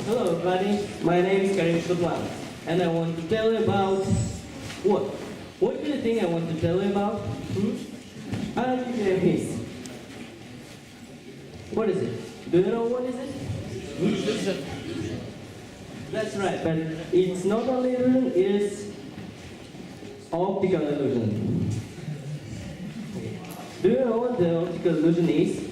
Hello everybody, my name is Karimov and I want to tell you about what? What do you think I want to tell you about? I'll give you a hint. What is it? Do you know what is it? That's right, but it's not only illusion, it is optical illusion. Do you know what the optical illusion is?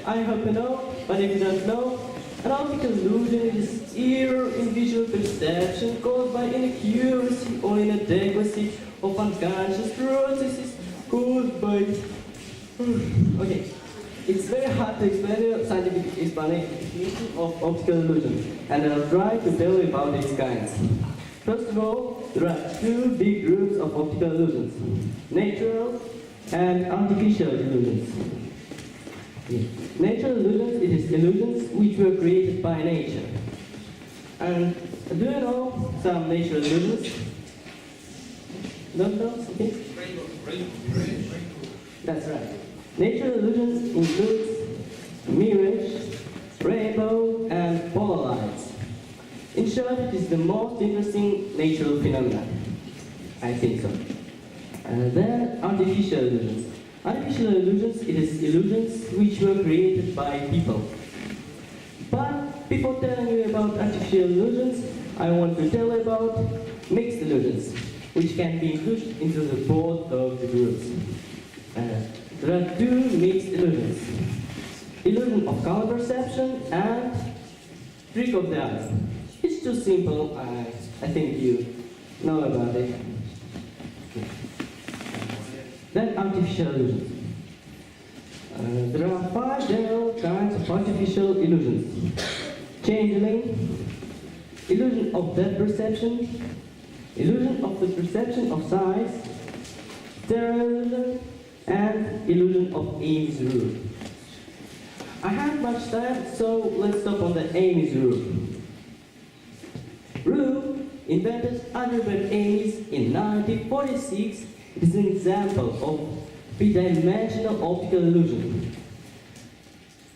I hope you know, but if you don't know, an optical illusion is error in visual perception caused by inaccuracy or inadequacy of unconscious processes caused by... Okay, it's very hard to explain the scientific explanation of optical illusion, and I'll try to tell you about its kinds. First of all, there are two big groups of optical illusions: natural and artificial illusions. Natural illusions, it is illusions which were created by nature. And do you know some natural illusions? Don't know? Okay. That's right. Natural illusions include mirage, rainbow, and polar lights. In short, it is the most interesting natural phenomenon. I think so. And then artificial illusions. Artificial illusions, it is illusions which were created by people. But before telling you about artificial illusions, I want to tell you about mixed illusions, which can be included into the both of the groups. There are two mixed illusions: illusion of color perception and trick of the eyes. It's too simple. I think you know about it. Then artificial illusions. There are 5 general kinds of artificial illusions: changeling, illusion of depth perception, illusion of the perception of size, stereo illusion, and illusion of Amy's rule. I haven't much time, so let's stop on the Amy's rule. Rule, invented Albert Ames in 1946, is an example of three-dimensional optical illusion.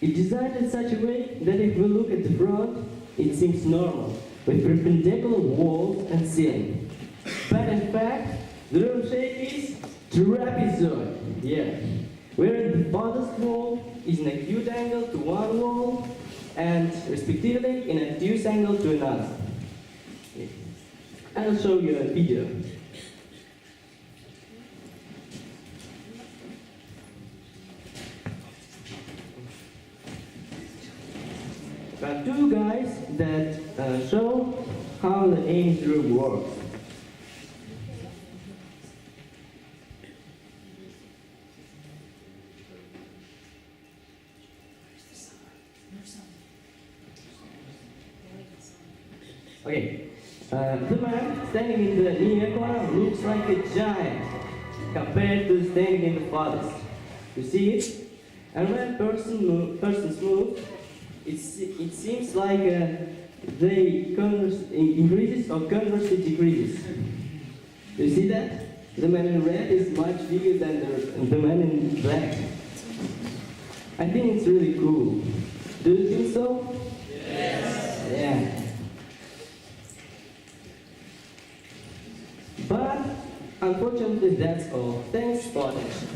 It's designed in such a way that if we look at the front, it seems normal, with perpendicular walls and ceiling. But in fact, the room shape is trapezoid. Yeah. Where the farthest wall is in an acute angle to one wall, and respectively in an obtuse angle to another. Yeah. I'll show you a video. There are two guys that show how the Amy's rule works. Okay, the man standing in the near corner looks like a giant compared to standing in the farthest. You see it? And when persons move, it seems like they increases or conversely decreases. You see that? The man in red is much bigger than the man in black. I think it's really cool. Do you think so? Yes. Yeah. But unfortunately, that's all. Thanks for attention.